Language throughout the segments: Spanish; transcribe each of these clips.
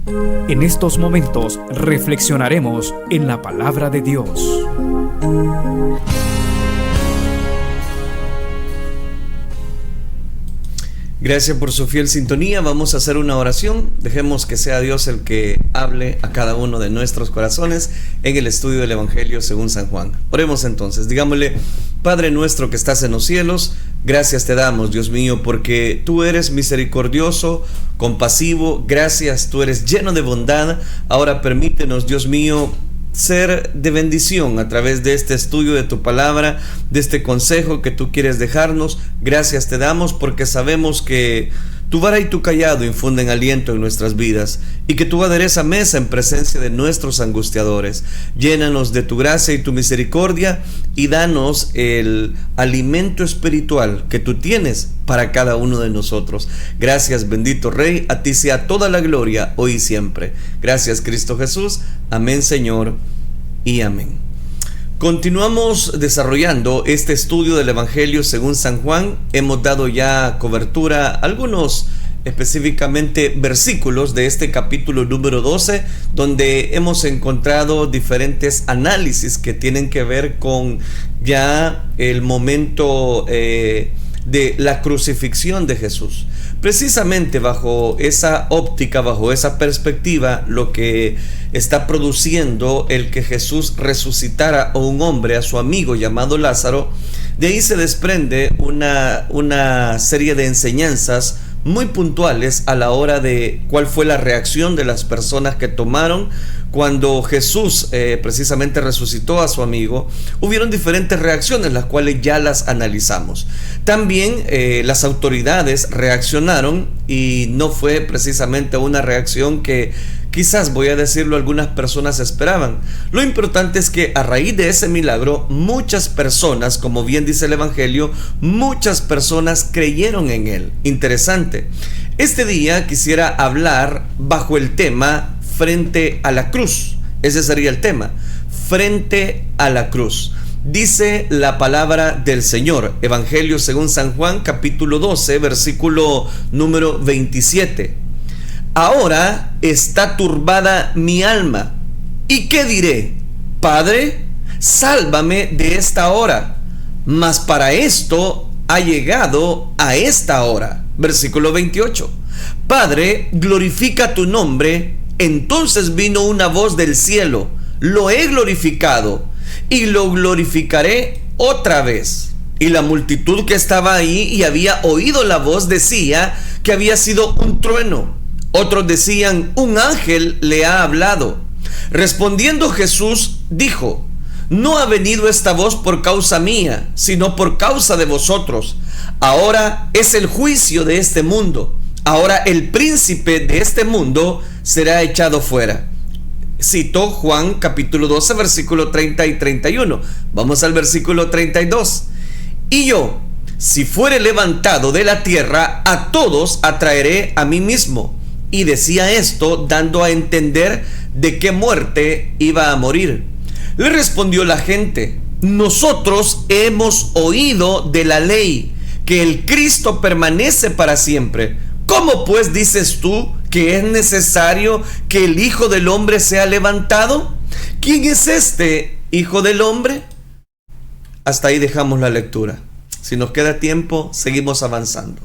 En estos momentos reflexionaremos en la palabra de Dios. Gracias por su fiel sintonía. Vamos a hacer una oración. Dejemos que sea Dios el que hable a cada uno de nuestros corazones en el estudio del Evangelio según San Juan. Oremos entonces. Digámosle: Padre nuestro que estás en los cielos, gracias te damos, Dios mío, porque tú eres misericordioso, compasivo. Gracias, tú eres lleno de bondad. Ahora permítenos, Dios mío, ser de bendición a través de este estudio de tu palabra, de este consejo que tú quieres dejarnos. Gracias te damos porque sabemos que tu vara y tu cayado infunden aliento en nuestras vidas y que tú aderezas mesa en presencia de nuestros angustiadores. Llénanos de tu gracia y tu misericordia y danos el alimento espiritual que tú tienes para cada uno de nosotros. Gracias, bendito Rey, a ti sea toda la gloria hoy y siempre. Gracias, Cristo Jesús. Amén, Señor, y amén. Continuamos desarrollando este estudio del Evangelio según San Juan. Hemos dado ya cobertura a algunos específicamente versículos de este capítulo número 12, donde hemos encontrado diferentes análisis que tienen que ver con ya el momento de la crucifixión de Jesús. Precisamente bajo esa óptica, bajo esa perspectiva, lo que está produciendo el que Jesús resucitara a un hombre, a su amigo llamado Lázaro, de ahí se desprende una serie de enseñanzas muy puntuales a la hora de cuál fue la reacción de las personas que tomaron cuando Jesús precisamente resucitó a su amigo. Hubieron diferentes reacciones, las cuales ya las analizamos. También las autoridades reaccionaron y no fue precisamente una reacción que quizás, voy a decirlo, algunas personas esperaban. Lo importante es que a raíz de ese milagro, muchas personas, como bien dice el Evangelio, muchas personas creyeron en él. Interesante. Este día quisiera hablar bajo el tema frente a la cruz. Ese sería el tema, frente a la cruz. Dice la palabra del Señor, Evangelio según San Juan, capítulo 12, versículo número 27. Ahora está turbada mi alma. ¿Y qué diré? Padre, sálvame de esta hora. Mas para esto ha llegado a esta hora. Versículo 28. Padre, glorifica tu nombre. Entonces vino una voz del cielo: lo he glorificado y lo glorificaré otra vez. Y la multitud que estaba ahí y había oído la voz decía que había sido un trueno. Otros decían: un ángel le ha hablado. Respondiendo Jesús dijo: no ha venido esta voz por causa mía, sino por causa de vosotros. Ahora es el juicio de este mundo. Ahora el príncipe de este mundo será echado fuera. Citó Juan capítulo 12, versículo 30 y 31. Vamos al versículo 32. Y yo, si fuere levantado de la tierra, a todos atraeré a mí mismo. Y decía esto dando a entender de qué muerte iba a morir. Le respondió la gente: nosotros hemos oído de la ley que el Cristo permanece para siempre. ¿Cómo pues dices tú que es necesario que el Hijo del Hombre sea levantado? ¿Quién es este Hijo del Hombre? Hasta ahí dejamos la lectura. Si nos queda tiempo, seguimos avanzando.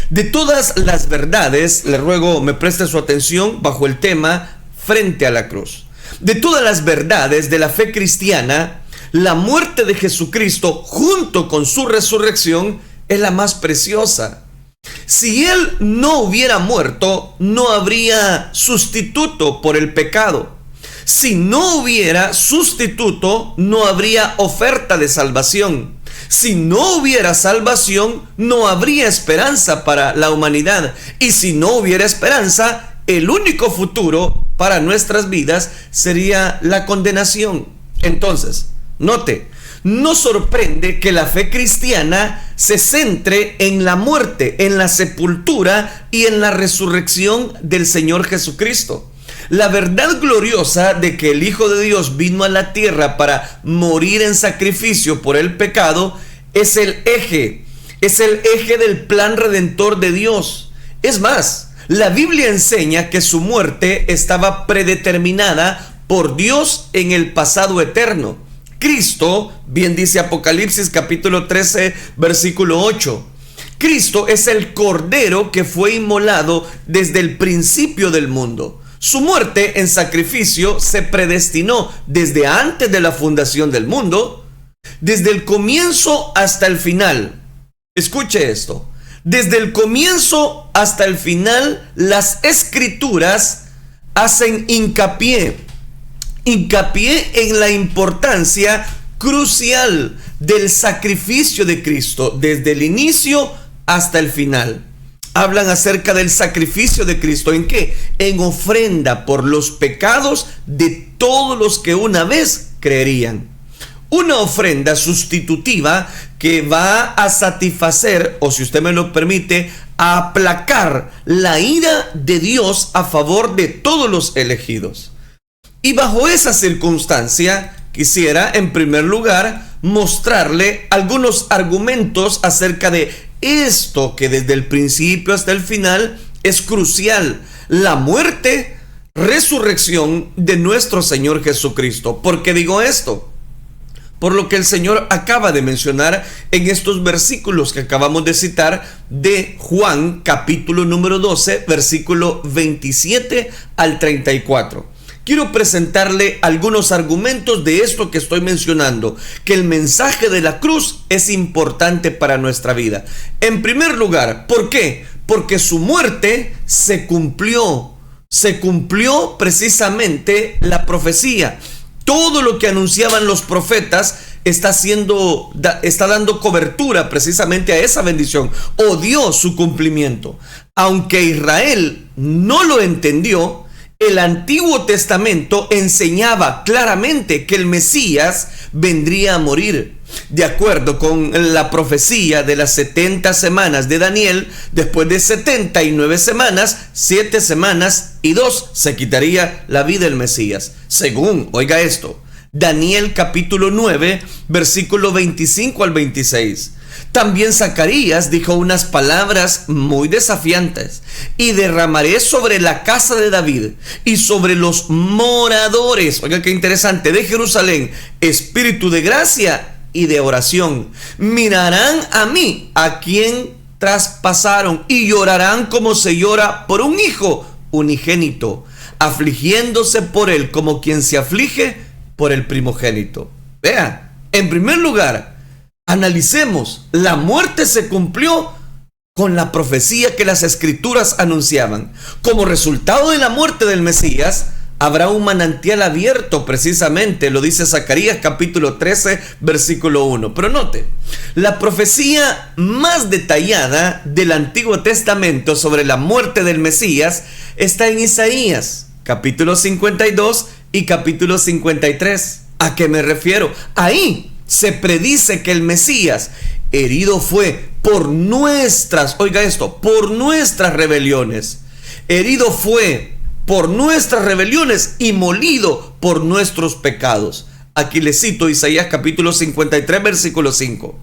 De todas las verdades, le ruego me preste su atención bajo el tema frente a la cruz. De todas las verdades de la fe cristiana, la muerte de Jesucristo junto con su resurrección es la más preciosa. Si Él no hubiera muerto, no habría sustituto por el pecado. Si no hubiera sustituto, no habría oferta de salvación. Si no hubiera salvación, no habría esperanza para la humanidad. Y si no hubiera esperanza, el único futuro para nuestras vidas sería la condenación. Entonces, note, no sorprende que la fe cristiana se centre en la muerte, en la sepultura y en la resurrección del Señor Jesucristo. La verdad gloriosa de que el Hijo de Dios vino a la tierra para morir en sacrificio por el pecado es el eje del plan redentor de Dios. Es más, La Biblia enseña que su muerte estaba predeterminada por Dios en el pasado eterno. Cristo, bien dice Apocalipsis capítulo 13, versículo 8. Cristo es el Cordero que fue inmolado desde el principio del mundo. Su muerte en sacrificio se predestinó desde antes de la fundación del mundo, desde el comienzo hasta el final. Escuche esto. Desde el comienzo hasta el final, las Escrituras hacen hincapié en la importancia crucial del sacrificio de Cristo, desde el inicio hasta el final. Hablan acerca del sacrificio de Cristo. ¿En qué? En ofrenda por los pecados de todos los que una vez creerían. Una ofrenda sustitutiva que va a satisfacer, o si usted me lo permite, a aplacar la ira de Dios a favor de todos los elegidos. Y bajo esa circunstancia, quisiera en primer lugar mostrarle algunos argumentos acerca de esto que desde el principio hasta el final es crucial: la muerte, resurrección de nuestro Señor Jesucristo. ¿Por qué digo esto? Por lo que el Señor acaba de mencionar en estos versículos que acabamos de citar de Juan capítulo número 12, versículo 27 al 34. Quiero presentarle algunos argumentos de esto que estoy mencionando, que el mensaje de la cruz es importante para nuestra vida. En primer lugar, ¿por qué? Porque su muerte se cumplió precisamente la profecía. Todo lo que anunciaban los profetas está dando cobertura precisamente a esa bendición, o dio su cumplimiento. Aunque Israel no lo entendió, el Antiguo Testamento enseñaba claramente que el Mesías vendría a morir. De acuerdo con la profecía de las 70 semanas de Daniel, después de 79 semanas, 7 semanas y 2 se quitaría la vida del Mesías. Según, oiga esto, Daniel capítulo 9, versículo 25 al 26. También Zacarías dijo unas palabras muy desafiantes: y derramaré sobre la casa de David y sobre los moradores, oiga qué interesante, de Jerusalén, espíritu de gracia y de oración. Mirarán a mí, a quien traspasaron, y llorarán como se llora por un hijo unigénito, afligiéndose por él como quien se aflige por el primogénito. Vea, en primer lugar, analicemos, la muerte se cumplió con la profecía que las Escrituras anunciaban. Como resultado de la muerte del Mesías, habrá un manantial abierto, precisamente, lo dice Zacarías capítulo 13, versículo 1. Pero note, la profecía más detallada del Antiguo Testamento sobre la muerte del Mesías está en Isaías, capítulo 52 y capítulo 53. ¿A qué me refiero? Ahí se predice que el Mesías herido fue por nuestras, oiga esto, por nuestras rebeliones. Herido fue por nuestras rebeliones y molido por nuestros pecados. Aquí le cito Isaías capítulo 53, versículo 5.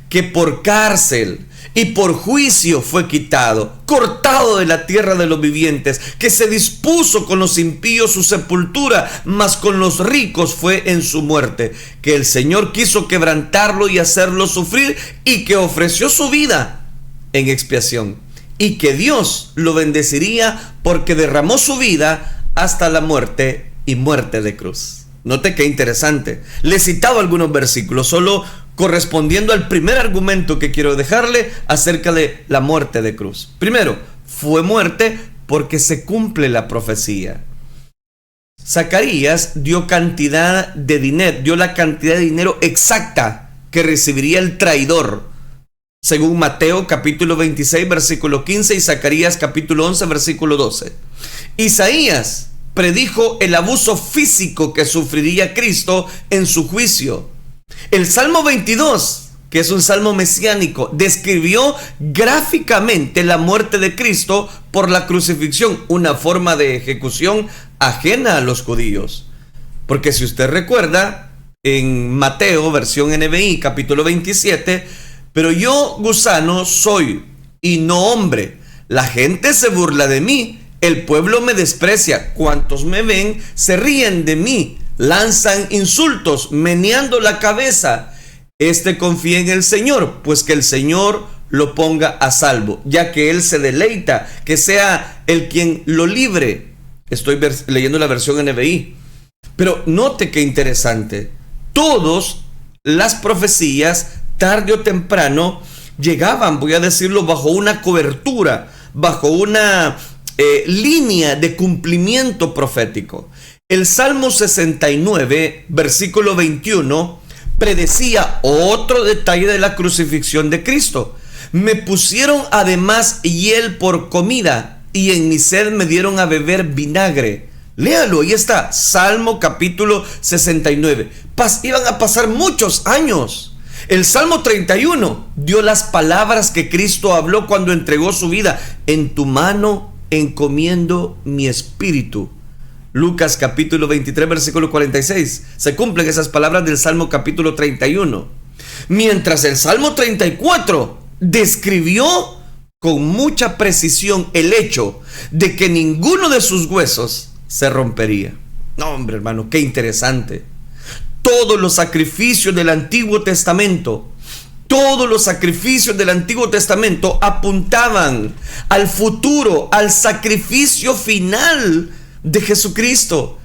Que por cárcel y por juicio fue quitado, cortado de la tierra de los vivientes, que se dispuso con los impíos su sepultura, mas con los ricos fue en su muerte, que el Señor quiso quebrantarlo y hacerlo sufrir, y que ofreció su vida en expiación, y que Dios lo bendeciría porque derramó su vida hasta la muerte, y muerte de cruz. Note qué interesante. Le he citado algunos versículos solo correspondiendo al primer argumento que quiero dejarle acerca de la muerte de cruz. Primero, fue muerte porque se cumple la profecía. Zacarías dio la cantidad de dinero exacta que recibiría el traidor, según Mateo capítulo 26, versículo 15, y Zacarías capítulo 11, versículo 12. Isaías predijo el abuso físico que sufriría Cristo en su juicio. El Salmo 22, que es un salmo mesiánico, describió gráficamente la muerte de Cristo por la crucifixión, una forma de ejecución ajena a los judíos. Porque si usted recuerda, en Mateo, versión NBI, capítulo 27, pero yo gusano soy y no hombre, La gente se burla de mí, el pueblo me desprecia, cuantos me ven se ríen de mí, lanzan insultos, meneando la cabeza. Confía en el Señor, pues que el Señor lo ponga a salvo, ya que Él se deleita, que sea el quien lo libre. Estoy leyendo la versión NBI. Pero note qué interesante. Todas las profecías, tarde o temprano, llegaban, voy a decirlo, bajo una cobertura, bajo una línea de cumplimiento profético. El Salmo 69, versículo 21, predecía otro detalle de la crucifixión de Cristo. Me pusieron además hiel por comida, y en mi sed me dieron a beber vinagre. Léalo, ahí está, Salmo capítulo 69. Iban a pasar muchos años. El Salmo 31 dio las palabras que Cristo habló cuando entregó su vida. En tu mano encomiendo mi espíritu. Lucas capítulo 23, versículo 46. Se cumplen esas palabras del Salmo capítulo 31. Mientras el Salmo 34 describió con mucha precisión el hecho de que ninguno de sus huesos se rompería. No, hombre, hermano, qué interesante. Todos los sacrificios del Antiguo Testamento, apuntaban al futuro, al sacrificio final de Jesucristo.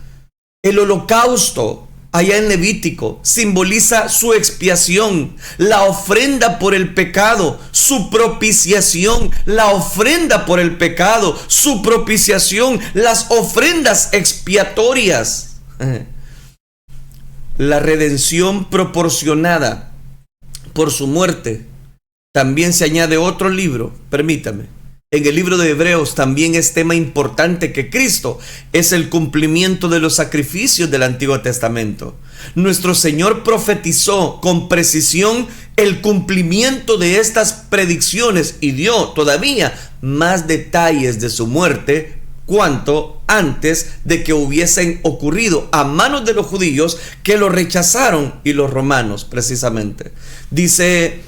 El holocausto, allá en Levítico, simboliza su expiación, la ofrenda por el pecado, su propiciación, la ofrenda por el pecado, su propiciación, las ofrendas expiatorias, la redención proporcionada por su muerte. También se añade otro libro, permítame. En el libro de Hebreos también es tema importante que Cristo es el cumplimiento de los sacrificios del Antiguo Testamento. Nuestro Señor profetizó con precisión el cumplimiento de estas predicciones y dio todavía más detalles de su muerte cuanto antes de que hubiesen ocurrido a manos de los judíos que lo rechazaron y los romanos precisamente. Dice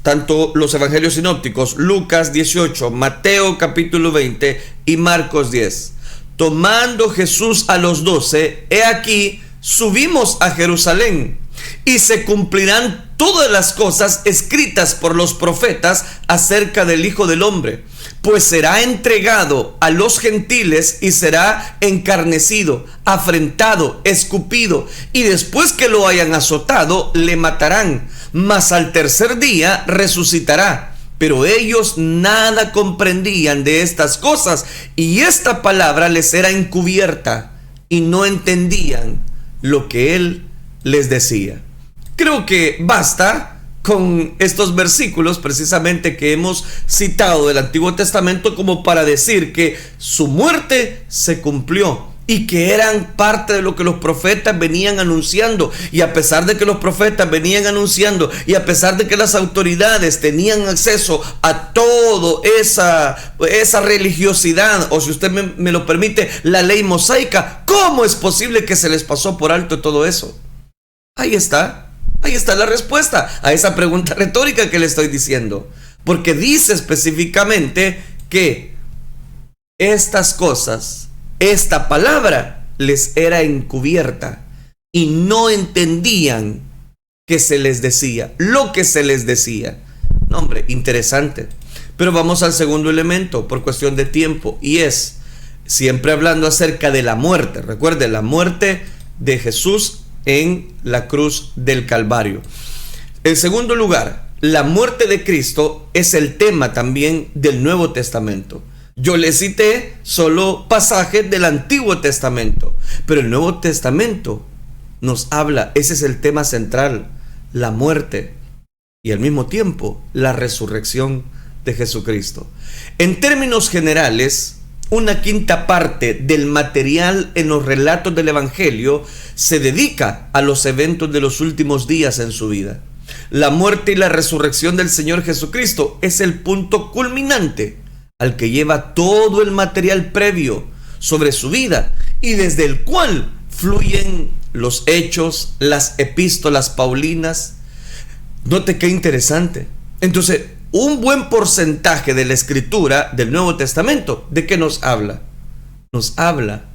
tanto los evangelios sinópticos, Lucas 18, Mateo capítulo 20 y Marcos 10. Tomando Jesús a los 12, he aquí, subimos a Jerusalén, y se cumplirán todas las cosas escritas por los profetas acerca del Hijo del Hombre, pues será entregado a los gentiles y será encarnecido, afrentado, escupido, y después que lo hayan azotado, le matarán, mas al tercer día resucitará. Pero ellos nada comprendían de estas cosas, y esta palabra les era encubierta, y no entendían lo que él les decía. Creo que basta con estos versículos precisamente que hemos citado del Antiguo Testamento como para decir que su muerte se cumplió y que eran parte de lo que los profetas venían anunciando. Y a pesar de que los profetas venían anunciando y a pesar de que las autoridades tenían acceso a toda esa religiosidad, o si usted me lo permite, la ley mosaica, ¿cómo es posible que se les pasó por alto todo eso? Ahí está la respuesta a esa pregunta retórica que le estoy diciendo, porque dice específicamente que estas cosas, esta palabra les era encubierta y no entendían que se les decía, lo que se les decía. No, hombre, interesante. Pero vamos al segundo elemento por cuestión de tiempo, y es siempre hablando acerca de la muerte. Recuerde, la muerte de Jesús en la cruz del Calvario. En segundo lugar, la muerte de Cristo es el tema también del Nuevo Testamento. Yo le cité solo pasajes del Antiguo Testamento, pero el Nuevo Testamento nos habla, ese es el tema central, la muerte y al mismo tiempo la resurrección de Jesucristo. En términos generales, una quinta parte del material en los relatos del Evangelio se dedica a los eventos de los últimos días en su vida. La muerte y la resurrección del Señor Jesucristo es el punto culminante al que lleva todo el material previo sobre su vida y desde el cual fluyen los hechos, las epístolas paulinas. Note qué interesante. Entonces, un buen porcentaje de la escritura del Nuevo Testamento, ¿de qué nos habla? Nos habla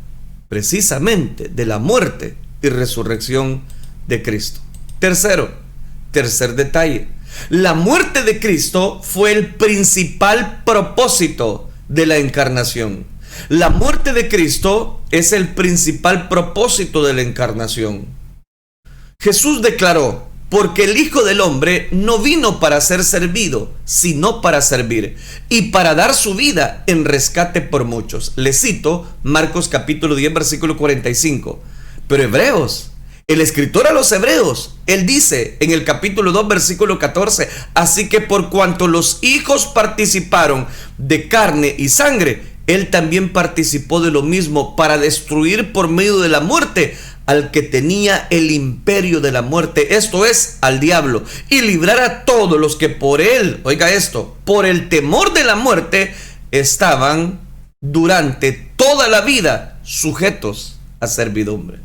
precisamente de la muerte y resurrección de Cristo. Tercer detalle, la muerte de Cristo fue el principal propósito de la encarnación. La muerte de Cristo es el principal propósito de la encarnación. Jesús declaró: porque el Hijo del Hombre no vino para ser servido, sino para servir, y para dar su vida en rescate por muchos. Le cito Marcos capítulo 10, versículo 45. Pero Hebreos, el escritor a los Hebreos, él dice en el capítulo 2, versículo 14: así que por cuanto los hijos participaron de carne y sangre, él también participó de lo mismo, para destruir por medio de la muerte al que tenía el imperio de la muerte, esto es, al diablo, y librar a todos los que por él, oiga esto, por el temor de la muerte, estaban durante toda la vida sujetos a servidumbre.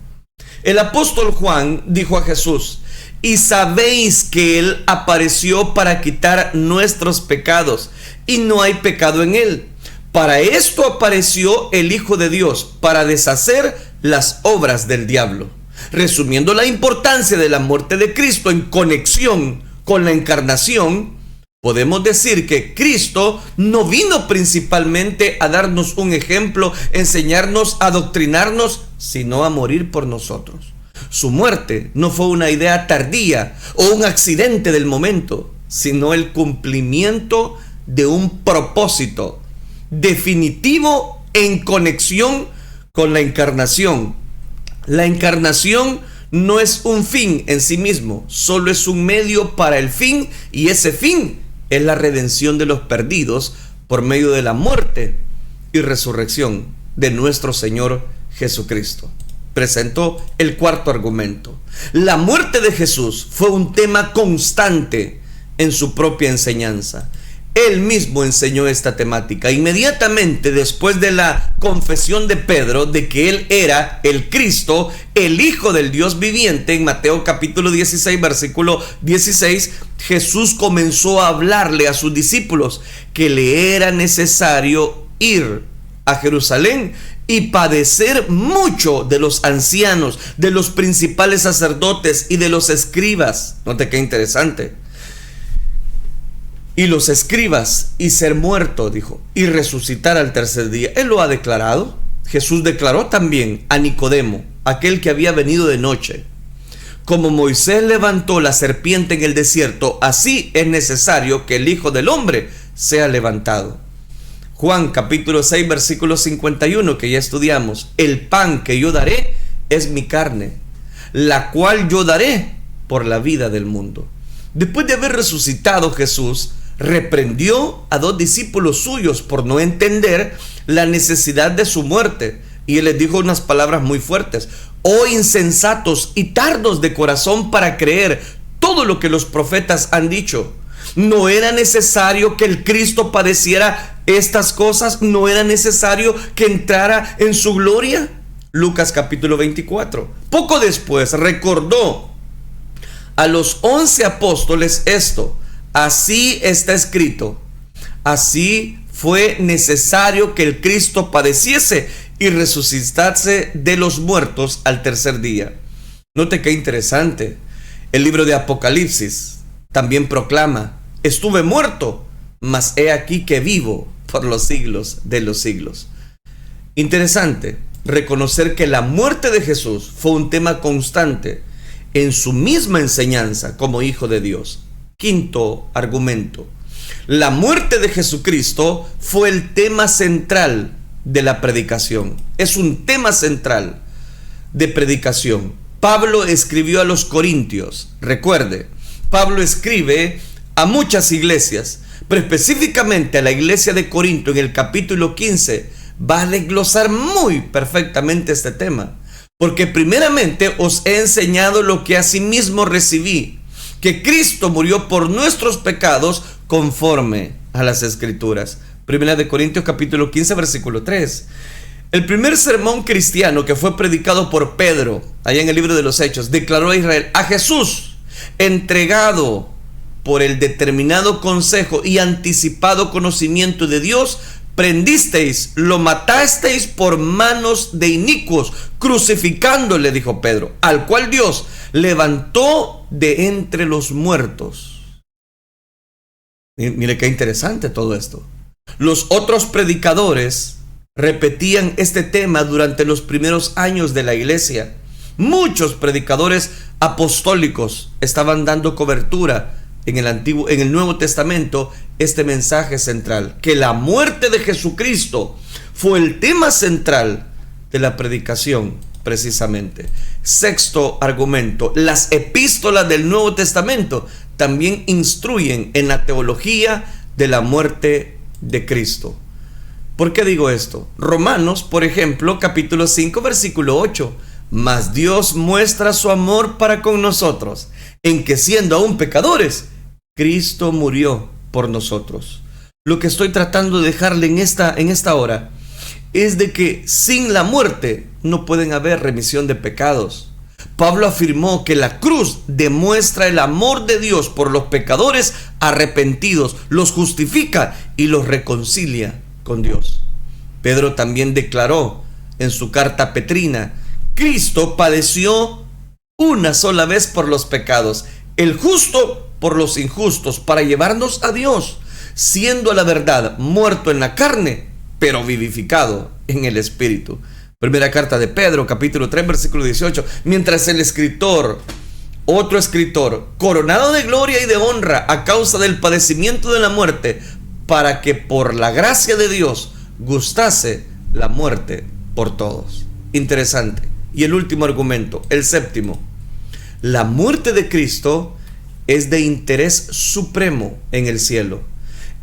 El apóstol Juan dijo a Jesús: y sabéis que él apareció para quitar nuestros pecados, y no hay pecado en él. Para esto apareció el Hijo de Dios, para deshacer las obras del diablo. Resumiendo la importancia de la muerte de Cristo en conexión con la encarnación, podemos decir que Cristo no vino principalmente a darnos un ejemplo, enseñarnos, adoctrinarnos, sino a morir por nosotros. Su muerte no fue una idea tardía o un accidente del momento, sino el cumplimiento de un propósito definitivo en conexión con la encarnación. La encarnación no es un fin en sí mismo, solo es un medio para el fin, y ese fin es la redención de los perdidos por medio de la muerte y resurrección de nuestro Señor Jesucristo. Presentó el cuarto argumento. La muerte de Jesús fue un tema constante en su propia enseñanza. Él mismo enseñó esta temática inmediatamente después de la confesión de Pedro de que él era el Cristo, el Hijo del Dios viviente. En Mateo capítulo 16, versículo 16, Jesús comenzó a hablarle a sus discípulos que le era necesario ir a Jerusalén y padecer mucho de los ancianos, de los principales sacerdotes y de los escribas. Note qué interesante. Y los escribas, y ser muerto, dijo, y resucitar al tercer día. Él lo ha declarado. Jesús declaró también a Nicodemo, aquel que había venido de noche: como Moisés levantó la serpiente en el desierto, así es necesario que el Hijo del Hombre sea levantado. Juan capítulo 6, versículo 51, que ya estudiamos: el pan que yo daré es mi carne, la cual yo daré por la vida del mundo. Después de haber resucitado, Jesús reprendió a dos discípulos suyos por no entender la necesidad de su muerte, y él les dijo unas palabras muy fuertes: oh insensatos y tardos de corazón para creer todo lo que los profetas han dicho. ¿No era necesario que el Cristo padeciera estas cosas? ¿No era necesario que entrara en su gloria? Lucas capítulo 24. Poco después recordó a los 11 apóstoles esto: así está escrito, así fue necesario que el Cristo padeciese y resucitase de los muertos al tercer día. Note qué interesante. El libro de Apocalipsis también proclama: estuve muerto, mas he aquí que vivo por los siglos de los siglos. Interesante reconocer que la muerte de Jesús fue un tema constante en su misma enseñanza como Hijo de Dios. Quinto argumento: la muerte de Jesucristo fue el tema central de la predicación. Es un tema central de predicación. Pablo escribió a los Corintios. Recuerde, Pablo escribe a muchas iglesias, pero específicamente a la iglesia de Corinto. En el capítulo 15 va a desglosar muy perfectamente este tema. Porque primeramente os he enseñado lo que asimismo recibí, que Cristo murió por nuestros pecados conforme a las Escrituras. Primera de Corintios capítulo 15, versículo 3. El primer sermón cristiano que fue predicado por Pedro, allá en el libro de los Hechos, declaró a Israel: a Jesús entregado por el determinado consejo y anticipado conocimiento de Dios, prendisteis, lo matasteis por manos de inicuos, crucificándole, dijo Pedro, al cual Dios levantó de entre los muertos. Mire qué interesante todo esto. Los otros predicadores repetían este tema durante los primeros años de la iglesia. Muchos predicadores apostólicos estaban dando cobertura en el Nuevo Testamento este mensaje central, que la muerte de Jesucristo fue el tema central de la predicación precisamente. Sexto argumento: las epístolas del Nuevo Testamento también instruyen en la teología de la muerte de Cristo. ¿Por qué digo esto? Romanos, por ejemplo, capítulo 5, versículo 8. Mas Dios muestra su amor para con nosotros, en que siendo aún pecadores, Cristo murió por nosotros. Lo que estoy tratando de dejarle en esta hora es de que sin la muerte no pueden haber remisión de pecados. Pablo afirmó que la cruz demuestra el amor de Dios por los pecadores arrepentidos, los justifica y los reconcilia con Dios. Pedro también declaró en su carta petrina: Cristo padeció una sola vez por los pecados, el justo por los injustos, para llevarnos a Dios, siendo a la verdad muerto en la carne, pero vivificado en el Espíritu. Primera carta de Pedro, capítulo 3, versículo 18. Mientras el escritor, otro escritor, coronado de gloria y de honra a causa del padecimiento de la muerte, para que por la gracia de Dios gustase la muerte por todos. Interesante. Y el último argumento, el séptimo: la muerte de Cristo es de interés supremo en el cielo.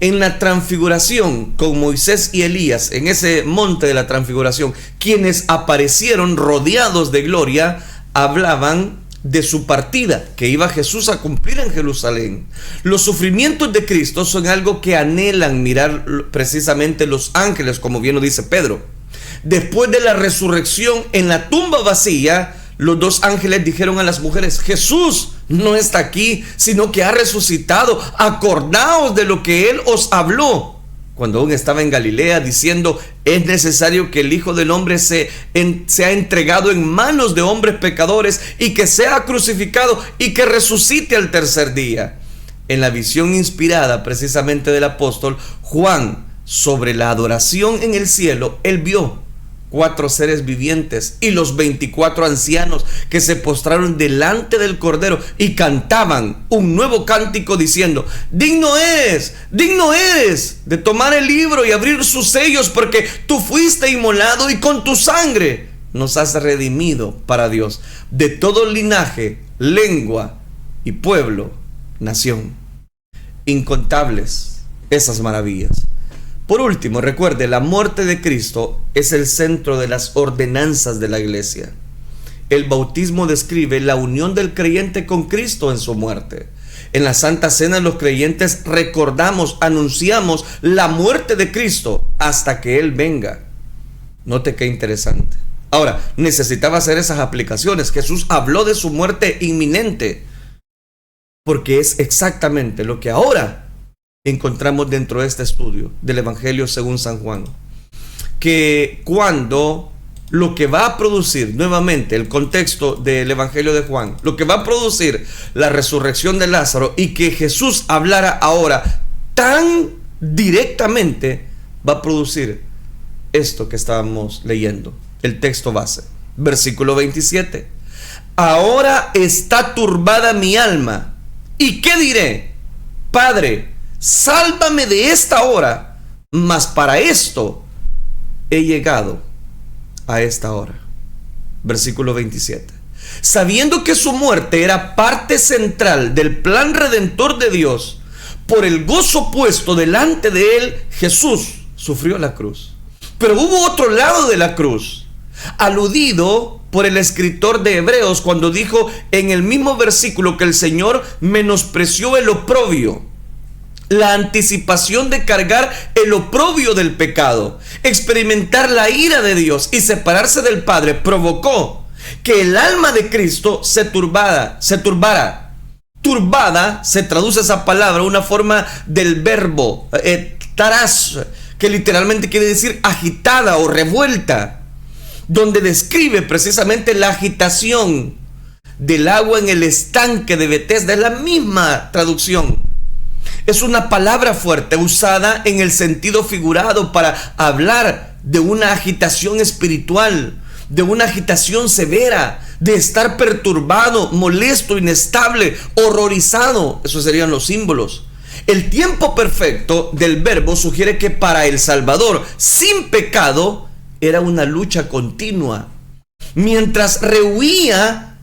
En la transfiguración con Moisés y Elías, en ese monte de la transfiguración, quienes aparecieron rodeados de gloria, hablaban de su partida, que iba Jesús a cumplir en Jerusalén. Los sufrimientos de Cristo son algo que anhelan mirar precisamente los ángeles, como bien lo dice Pedro. Después de la resurrección en la tumba vacía, los dos ángeles dijeron a las mujeres: Jesús no está aquí, sino que ha resucitado. Acordaos de lo que Él os habló cuando aún estaba en Galilea, diciendo: es necesario que el Hijo del Hombre sea entregado en manos de hombres pecadores y que sea crucificado y que resucite al tercer día. En la visión inspirada precisamente del apóstol Juan sobre la adoración en el cielo, él vio 4 seres vivientes y los 24 ancianos que se postraron delante del Cordero y cantaban un nuevo cántico diciendo: digno eres de tomar el libro y abrir sus sellos, porque tú fuiste inmolado y con tu sangre nos has redimido para Dios de todo linaje, lengua y pueblo, nación. Incontables esas maravillas. Por último, recuerde, la muerte de Cristo es el centro de las ordenanzas de la iglesia. El bautismo describe la unión del creyente con Cristo en su muerte. En la Santa Cena los creyentes recordamos, anunciamos la muerte de Cristo hasta que Él venga. Note qué interesante. Ahora, necesitaba hacer esas aplicaciones. Jesús habló de su muerte inminente, porque es exactamente lo que ahora encontramos dentro de este estudio del Evangelio según San Juan, que cuando lo que va a producir, nuevamente el contexto del Evangelio de Juan, lo que va a producir la resurrección de Lázaro y que Jesús hablara ahora tan directamente, va a producir esto que estábamos leyendo, el texto base, versículo 27. Ahora está turbada mi alma, ¿y qué diré? Padre, sálvame de esta hora, mas para esto he llegado a esta hora. Versículo 27. Sabiendo que su muerte era parte central del plan redentor de Dios, por el gozo puesto delante de él, Jesús sufrió la cruz. Pero hubo otro lado de la cruz, aludido por el escritor de Hebreos cuando dijo en el mismo versículo que el Señor menospreció el oprobio. La anticipación de cargar el oprobio del pecado, experimentar la ira de Dios y separarse del Padre, provocó que el alma de Cristo se turbara. Turbada se traduce esa palabra, una forma del verbo taras, que literalmente quiere decir agitada o revuelta, donde describe precisamente la agitación del agua en el estanque de Betesda. Es la misma traducción. Es una palabra fuerte usada en el sentido figurado para hablar de una agitación espiritual, de una agitación severa, de estar perturbado, molesto, inestable, horrorizado. Esos serían los símbolos. El tiempo perfecto del verbo sugiere que para el Salvador sin pecado era una lucha continua. Mientras rehuía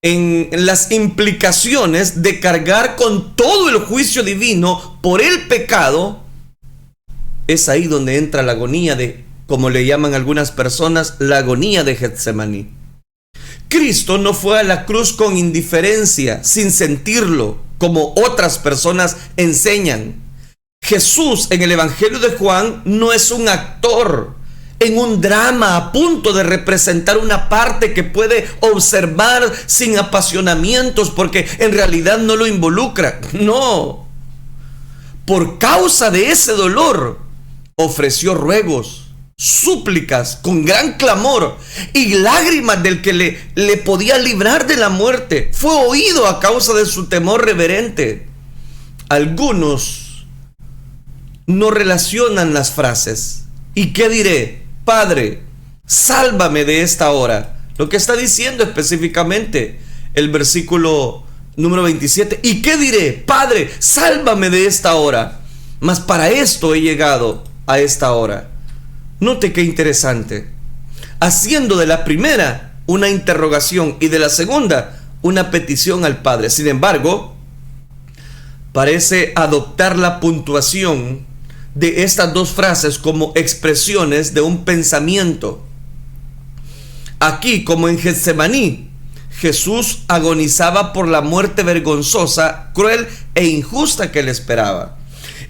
en las implicaciones de cargar con todo el juicio divino por el pecado, es ahí donde entra la agonía de, como le llaman algunas personas, la agonía de Getsemaní. Cristo no fue a la cruz con indiferencia, sin sentirlo, como otras personas enseñan. Jesús en el Evangelio de Juan no es un actor en un drama a punto de representar una parte que puede observar sin apasionamientos porque en realidad no lo involucra. No. Por causa de ese dolor, ofreció ruegos, súplicas con gran clamor y lágrimas del que le podía librar de la muerte. Fue oído a causa de su temor reverente. Algunos no relacionan las frases. ¿Y qué diré? Padre, sálvame de esta hora. Lo que está diciendo específicamente el versículo número 27. ¿Y qué diré? Padre, sálvame de esta hora. Mas para esto he llegado a esta hora. Note qué interesante. Haciendo de la primera una interrogación y de la segunda una petición al Padre. Sin embargo, parece adoptar la puntuación de estas dos frases como expresiones de un pensamiento. Aquí, como en Getsemaní, Jesús agonizaba por la muerte vergonzosa, cruel e injusta que le esperaba.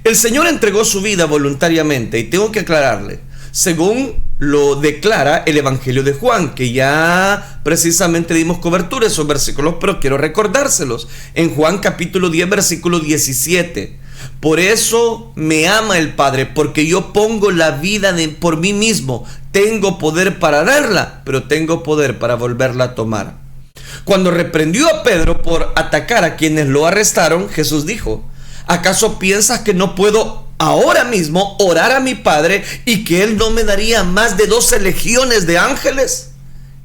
El Señor entregó su vida voluntariamente, y tengo que aclararle, según lo declara el Evangelio de Juan, que ya precisamente dimos cobertura a esos versículos, pero quiero recordárselos. En Juan capítulo 10, versículo 17. Por eso me ama el Padre, porque yo pongo la vida por mí mismo. Tengo poder para darla, pero tengo poder para volverla a tomar. Cuando reprendió a Pedro por atacar a quienes lo arrestaron, Jesús dijo: ¿acaso piensas que no puedo ahora mismo orar a mi Padre y que Él no me daría más de 12 legiones de ángeles?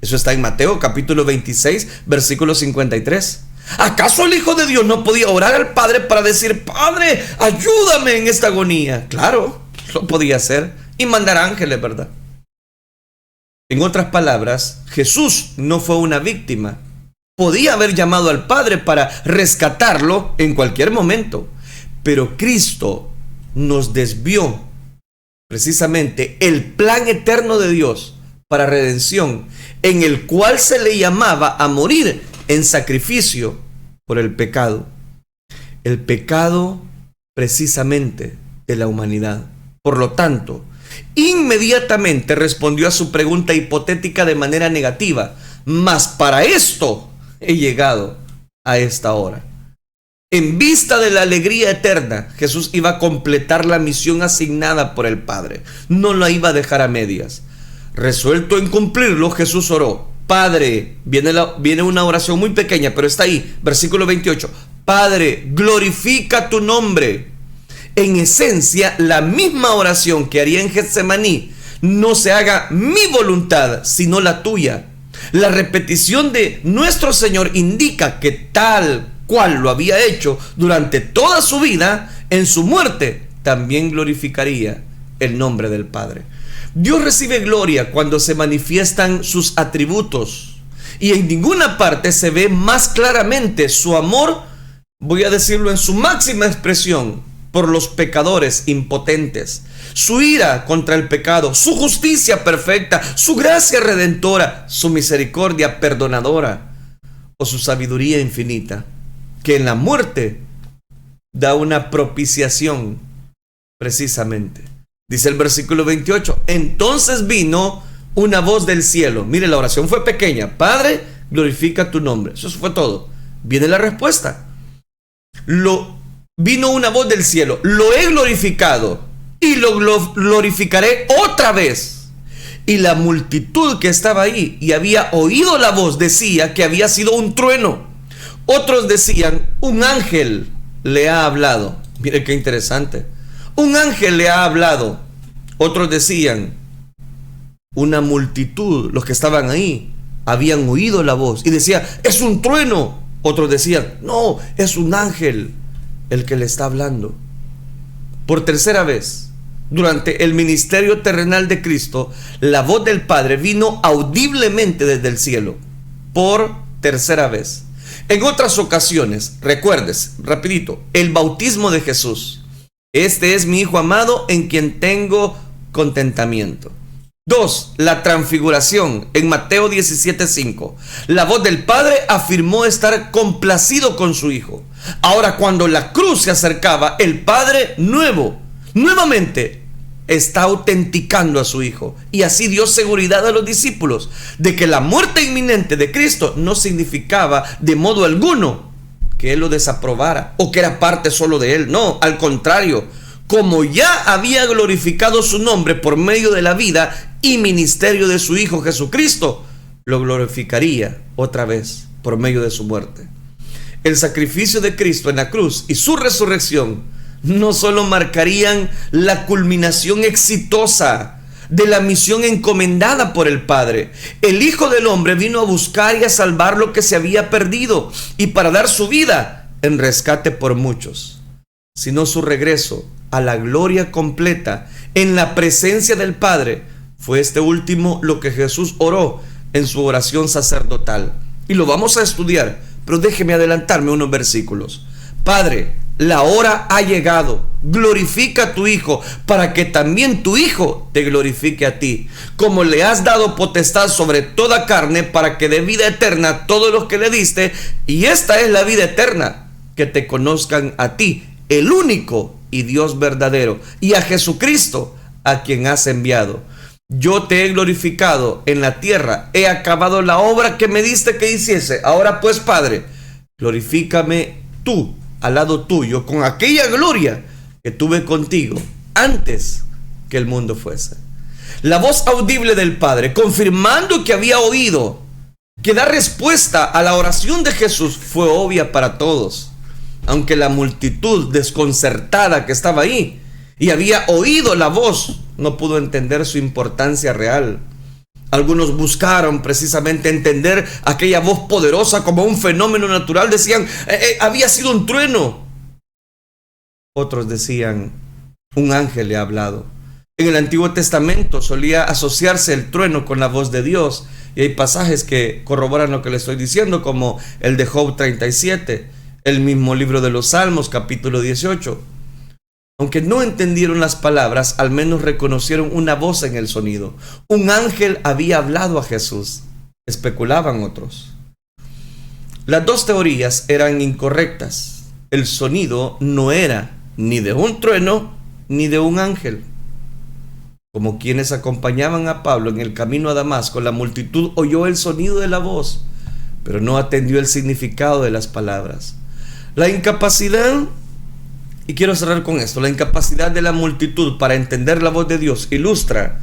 Eso está en Mateo capítulo 26, versículo 53. ¿Acaso el Hijo de Dios no podía orar al Padre para decir: Padre, ayúdame en esta agonía? Claro, lo podía hacer y mandar ángeles, ¿verdad? En otras palabras, Jesús no fue una víctima. Podía haber llamado al Padre para rescatarlo en cualquier momento, pero Cristo nos desvió precisamente el plan eterno de Dios para redención, en el cual se le llamaba a morir en sacrificio por el pecado precisamente de la humanidad. Por lo tanto, inmediatamente respondió a su pregunta hipotética de manera negativa: mas para esto he llegado a esta hora. En vista de la alegría eterna, Jesús iba a completar la misión asignada por el Padre. No la iba a dejar a medias. Resuelto en cumplirlo, Jesús oró: Padre, viene una oración muy pequeña, pero está ahí, versículo 28. Padre, glorifica tu nombre. En esencia, la misma oración que haría en Getsemaní: no se haga mi voluntad, sino la tuya. La repetición de nuestro Señor indica que tal cual lo había hecho durante toda su vida, en su muerte también glorificaría el nombre del Padre. Dios recibe gloria cuando se manifiestan sus atributos, y en ninguna parte se ve más claramente su amor, voy a decirlo en su máxima expresión, por los pecadores impotentes, su ira contra el pecado, su justicia perfecta, su gracia redentora, su misericordia perdonadora o su sabiduría infinita, que en la muerte da una propiciación precisamente. Dice el versículo 28, entonces vino una voz del cielo. Mire, la oración fue pequeña: Padre, glorifica tu nombre. Eso fue todo. Viene la respuesta: Vino una voz del cielo: lo he glorificado y lo glorificaré otra vez. Y la multitud que estaba ahí y había oído la voz decía que había sido un trueno. Otros decían: un ángel le ha hablado. Mire qué interesante. Un ángel le ha hablado. Otros decían: una multitud, los que estaban ahí, habían oído la voz y decía: es un trueno. Otros decían: no, es un ángel el que le está hablando. Por tercera vez, durante el ministerio terrenal de Cristo, la voz del Padre vino audiblemente desde el cielo. Por tercera vez. En otras ocasiones, recuerdes, rapidito, el bautismo de Jesús: este es mi Hijo amado en quien tengo contentamiento. 2. La transfiguración en Mateo 17:5. La voz del Padre afirmó estar complacido con su Hijo. Ahora, cuando la cruz se acercaba, el Padre nuevamente está autenticando a su Hijo, y así dio seguridad a los discípulos de que la muerte inminente de Cristo no significaba de modo alguno que Él lo desaprobara o que era parte solo de Él. No, al contrario, como ya había glorificado su nombre por medio de la vida y ministerio de su Hijo Jesucristo, lo glorificaría otra vez por medio de su muerte. El sacrificio de Cristo en la cruz y su resurrección no solo marcarían la culminación exitosa de la misión encomendada por el Padre. El Hijo del Hombre vino a buscar y a salvar lo que se había perdido y para dar su vida en rescate por muchos, sino su regreso a la gloria completa en la presencia del Padre. Fue este último lo que Jesús oró en su oración sacerdotal, y lo vamos a estudiar, pero déjeme adelantarme unos versículos. Padre, la hora ha llegado, glorifica a tu Hijo, para que también tu Hijo te glorifique a ti, como le has dado potestad sobre toda carne, para que dé vida eterna a todos los que le diste, y esta es la vida eterna, que te conozcan a ti, el único y Dios verdadero, y a Jesucristo, a quien has enviado. Yo te he glorificado en la tierra, he acabado la obra que me diste que hiciese. Ahora pues, Padre, glorifícame tú al lado tuyo con aquella gloria que tuve contigo antes que el mundo fuese. La voz audible del Padre, confirmando que había oído, que da respuesta a la oración de Jesús, fue obvia para todos, aunque la multitud desconcertada que estaba ahí y había oído la voz no pudo entender su importancia real. Algunos buscaron precisamente entender aquella voz poderosa como un fenómeno natural. Decían, había sido un trueno. Otros decían, un ángel le ha hablado. En el Antiguo Testamento solía asociarse el trueno con la voz de Dios, y hay pasajes que corroboran lo que le estoy diciendo, como el de Job 37, el mismo libro de los Salmos, capítulo 18. Aunque no entendieron las palabras, al menos reconocieron una voz en el sonido. Un ángel había hablado a Jesús, especulaban otros. Las dos teorías eran incorrectas. El sonido no era ni de un trueno ni de un ángel. Como quienes acompañaban a Pablo en el camino a Damasco, la multitud oyó el sonido de la voz, pero no atendió el significado de las palabras. La incapacidad, y quiero cerrar con esto, la incapacidad de la multitud para entender la voz de Dios ilustra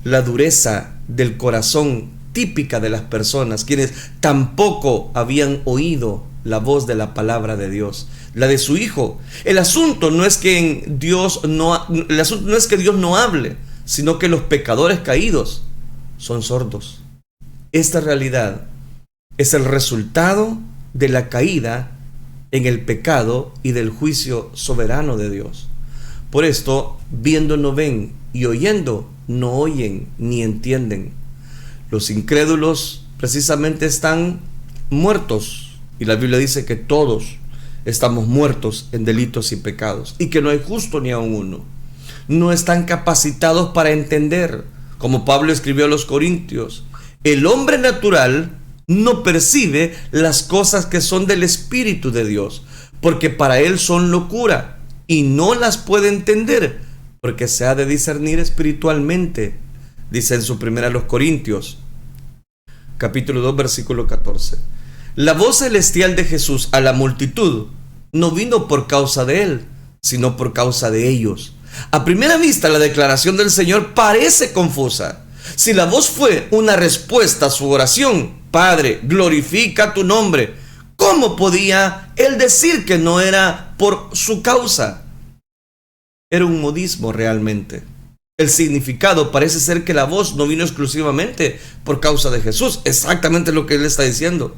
la dureza del corazón típica de las personas, quienes tampoco habían oído la voz de la palabra de Dios, la de su Hijo. El asunto no es que Dios no hable, sino que los pecadores caídos son sordos. Esta realidad es el resultado de la caída en el pecado y del juicio soberano de Dios. Por esto, viendo no ven, y oyendo no oyen ni entienden. Los incrédulos precisamente están muertos, y la Biblia dice que todos estamos muertos en delitos y pecados, y que no hay justo ni aun uno. No están capacitados para entender, como Pablo escribió a los Corintios. El hombre natural no percibe las cosas que son del Espíritu de Dios, porque para él son locura, y no las puede entender, porque se ha de discernir espiritualmente, dice en su primera a los Corintios, capítulo 2, versículo 14. La voz celestial de Jesús a la multitud no vino por causa de él, sino por causa de ellos. A primera vista, la declaración del Señor parece confusa. Si la voz fue una respuesta a su oración, Padre, glorifica tu nombre, ¿cómo podía él decir que no era por su causa? Era un modismo realmente. El significado parece ser que la voz no vino exclusivamente por causa de Jesús, exactamente lo que él está diciendo.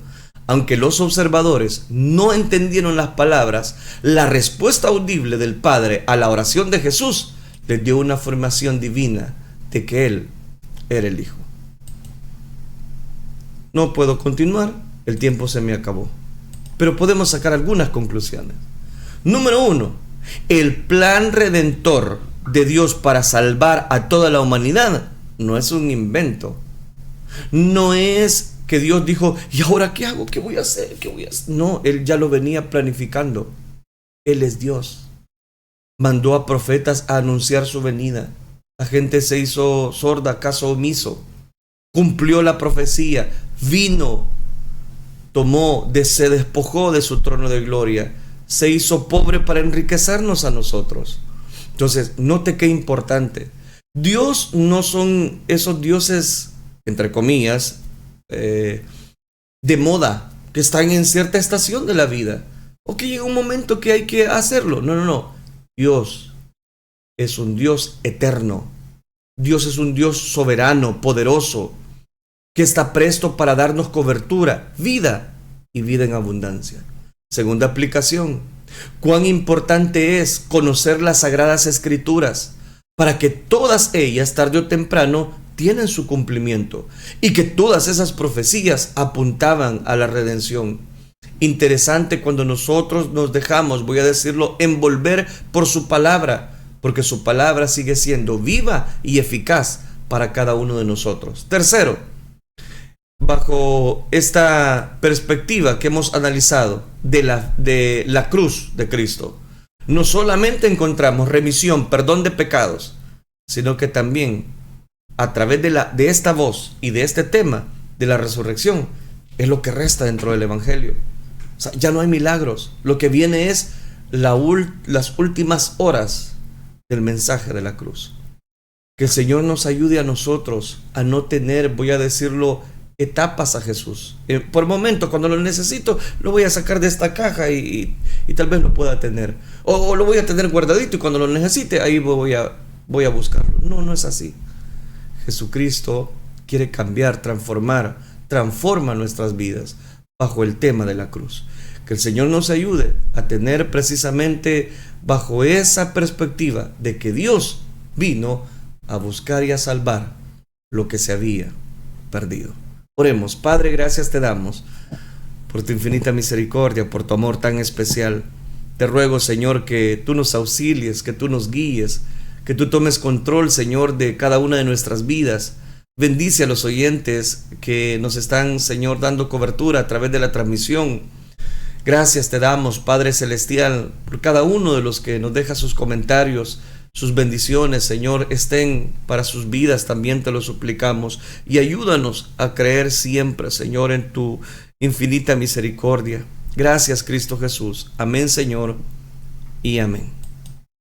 Aunque los observadores no entendieron las palabras, la respuesta audible del Padre a la oración de Jesús les dio una afirmación divina de que Él era el Hijo. No puedo continuar, el tiempo se me acabó, pero podemos sacar algunas conclusiones. Número 1, el plan redentor de Dios para salvar a toda la humanidad no es un invento. No es que Dios dijo, ¿y ahora qué hago? ¿Qué voy a hacer? ¿Qué voy a hacer? No, Él ya lo venía planificando. Él es Dios. Mandó a profetas a anunciar su venida. La gente se hizo sorda, caso omiso. Cumplió la profecía. Vino, se despojó de su trono de gloria. Se hizo pobre para enriquecernos a nosotros. Entonces, note qué importante. Dios no son esos dioses, entre comillas, de moda, que están en cierta estación de la vida, o que llega un momento que hay que hacerlo. No. Dios es un Dios eterno. Dios es un Dios soberano, poderoso, que está presto para darnos cobertura, vida y vida en abundancia. Segunda aplicación: cuán importante es conocer las Sagradas Escrituras para que todas ellas, tarde o temprano, tienen su cumplimiento, y que todas esas profecías apuntaban a la redención. Interesante cuando nosotros nos dejamos, voy a decirlo, envolver por su palabra, porque su palabra sigue siendo viva y eficaz para cada uno de nosotros. Tercero, bajo esta perspectiva que hemos analizado de la cruz de Cristo, no solamente encontramos remisión, perdón de pecados, sino que también a través de esta voz y de este tema de la resurrección, es lo que resta dentro del Evangelio. O sea, ya no hay milagros. Lo que viene es las últimas horas del mensaje de la cruz. Que el Señor nos ayude a nosotros a no tener, voy a decirlo, etapas a Jesús. Por momento, cuando lo necesito, lo voy a sacar de esta caja y tal vez lo pueda tener. O lo voy a tener guardadito y cuando lo necesite, ahí voy a buscarlo. No es así. Jesucristo quiere cambiar, transforma nuestras vidas bajo el tema de la cruz. Que el Señor nos ayude a tener precisamente bajo esa perspectiva de que Dios vino a buscar y a salvar lo que se había perdido. Oremos. Padre, gracias te damos por tu infinita misericordia, por tu amor tan especial. Te ruego, Señor, que tú nos auxilies, que tú nos guíes, que tú tomes control, Señor, de cada una de nuestras vidas. Bendice a los oyentes que nos están, Señor, dando cobertura a través de la transmisión. Gracias te damos, Padre Celestial, por cada uno de los que nos deja sus comentarios, sus bendiciones, Señor, estén para sus vidas, también te lo suplicamos. Y ayúdanos a creer siempre, Señor, en tu infinita misericordia. Gracias, Cristo Jesús. Amén, Señor, y amén.